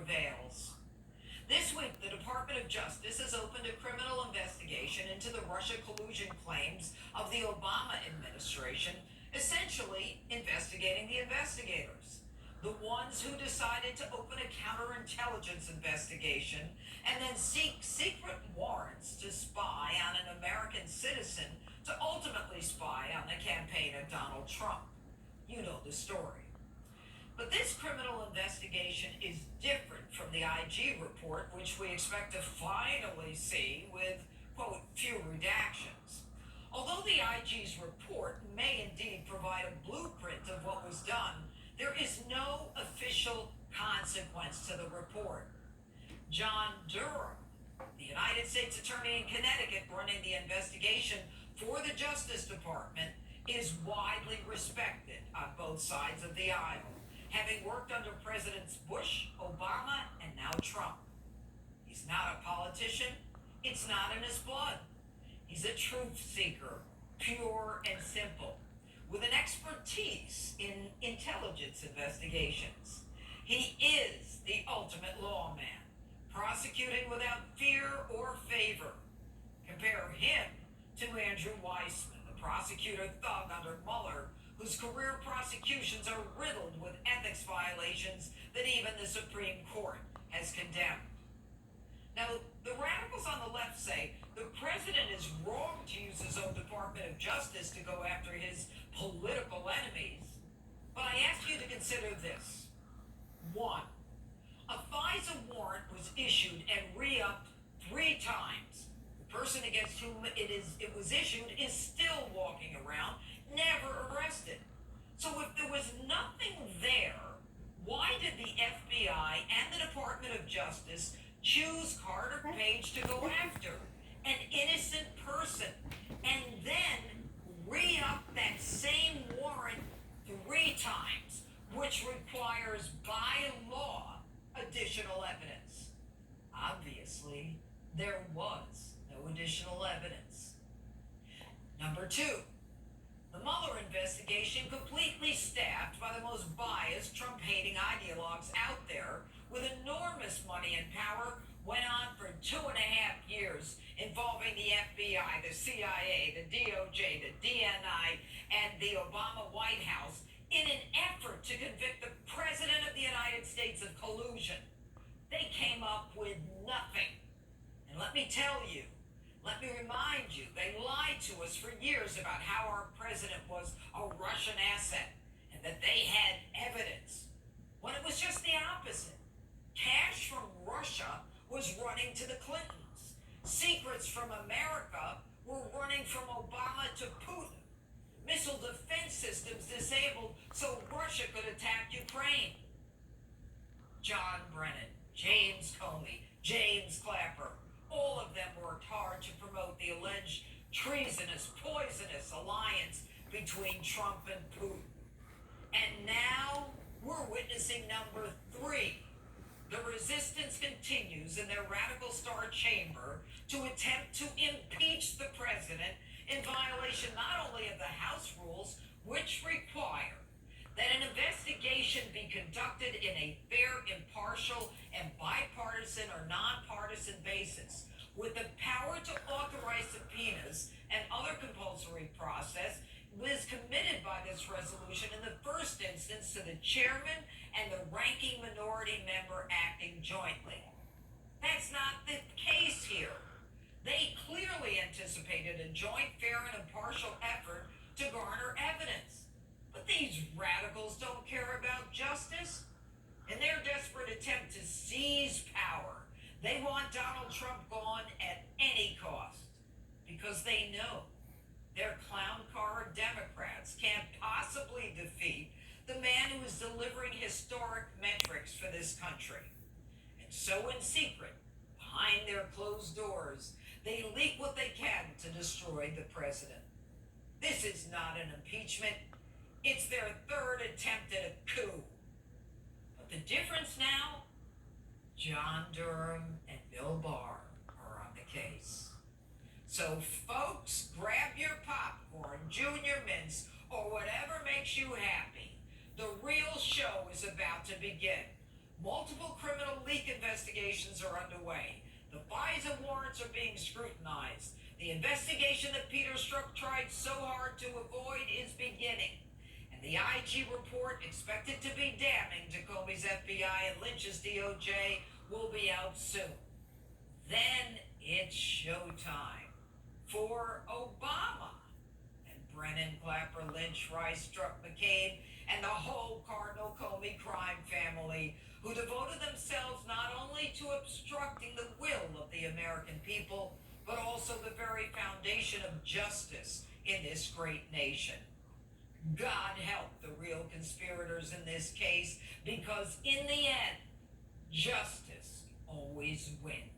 prevails. This week, the Department of Justice has opened a criminal investigation into the Russia collusion claims of the Obama administration, essentially investigating the investigators. The ones who decided to open a counterintelligence investigation and then seek secret warrants to spy on an American citizen to ultimately spy on the campaign of Donald Trump. You know the story. But this criminal investigation is different from the IG report, which we expect to finally see with, quote, few redactions. Although the IG's report may indeed provide a blueprint of what was done, there is no official consequence to the report. John Durham, the United States Attorney in Connecticut running the investigation for the Justice Department, is widely respected on both sides of the aisle, having worked under Presidents Bush, Obama, and now Trump. He's not a politician. It's not in his blood. He's a truth seeker, pure and simple, with an expertise in intelligence investigations. He is the ultimate lawman, prosecuting without fear or favor. Compare him to Andrew Weissman, the prosecutor thug under Mueller, whose career prosecutions are riddled with ethics violations that even the Supreme Court has condemned. Now, the radicals on the left say the president is wrong to use his own Department of Justice to go after his political enemies. But I ask you to consider this. 1. A FISA warrant was issued and re-upped 3 times. The person against whom it was issued is still walking around, never arrested. So if there was nothing there, why did the FBI and the Department of Justice choose Carter Page to go after an innocent person and then re-up that same warrant 3 times, which requires by law additional evidence? Obviously, there was no additional evidence. Number 2. The Mueller investigation, completely staffed by the most biased, Trump-hating ideologues out there with enormous money and power, went on for 2.5 years, involving the FBI, the CIA, the DOJ, the DNI, and the Obama White House in an effort to convict the President of the United States of collusion. They came up with nothing. And let me tell you, let me remind you, they lied to us for years about how our president was a Russian asset and that they had evidence, when it was just the opposite. Cash from Russia was running to the Clintons. Secrets from America were running from Obama to Putin. Missile defense systems disabled so Russia could attack Ukraine. John Brennan, James Comey, James Clapper, all of them worked hard to promote the alleged treasonous, poisonous alliance between Trump and Putin. And now we're witnessing number 3. The resistance continues in their radical star chamber to attempt to impeach the president in violation not only of the House rules, which require that an investigation be conducted in a fair, impartial, and bipartisan or nonpartisan basis, with the power to authorize subpoenas and other compulsory process, was committed by this resolution in the first instance to the chairman and the ranking minority member acting jointly. That's not the case here. They clearly anticipated a joint, fair, and impartial effort to garner evidence. But these radicals don't care about justice. In their desperate attempt to seize power, they want Donald Trump gone at any cost, because they know their clown car of Democrats can't possibly defeat the man who is delivering historic metrics for this country. And so in secret, behind their closed doors, they leak what they can to destroy the president. This is not an impeachment. It's their 3rd attempt at a coup. But the difference now, John Durham and Bill Barr are on the case. So folks, grab your popcorn, junior mints, or whatever makes you happy. The real show is about to begin. Multiple criminal leak investigations are underway. The FISA warrants are being scrutinized. The investigation that Peter Strzok tried so hard to avoid is beginning. And the IG report, expected to be damning to Comey's FBI and Lynch's DOJ, will be out soon. Then it's showtime for Obama. And Brennan, Clapper, Lynch, Rice, Strzok, McCabe, and the whole Cardinal Comey crime family, who devoted themselves not only to obstructing the will of the American people, but also the very foundation of justice in this great nation. God help the real conspirators in this case, because in the end, justice always wins.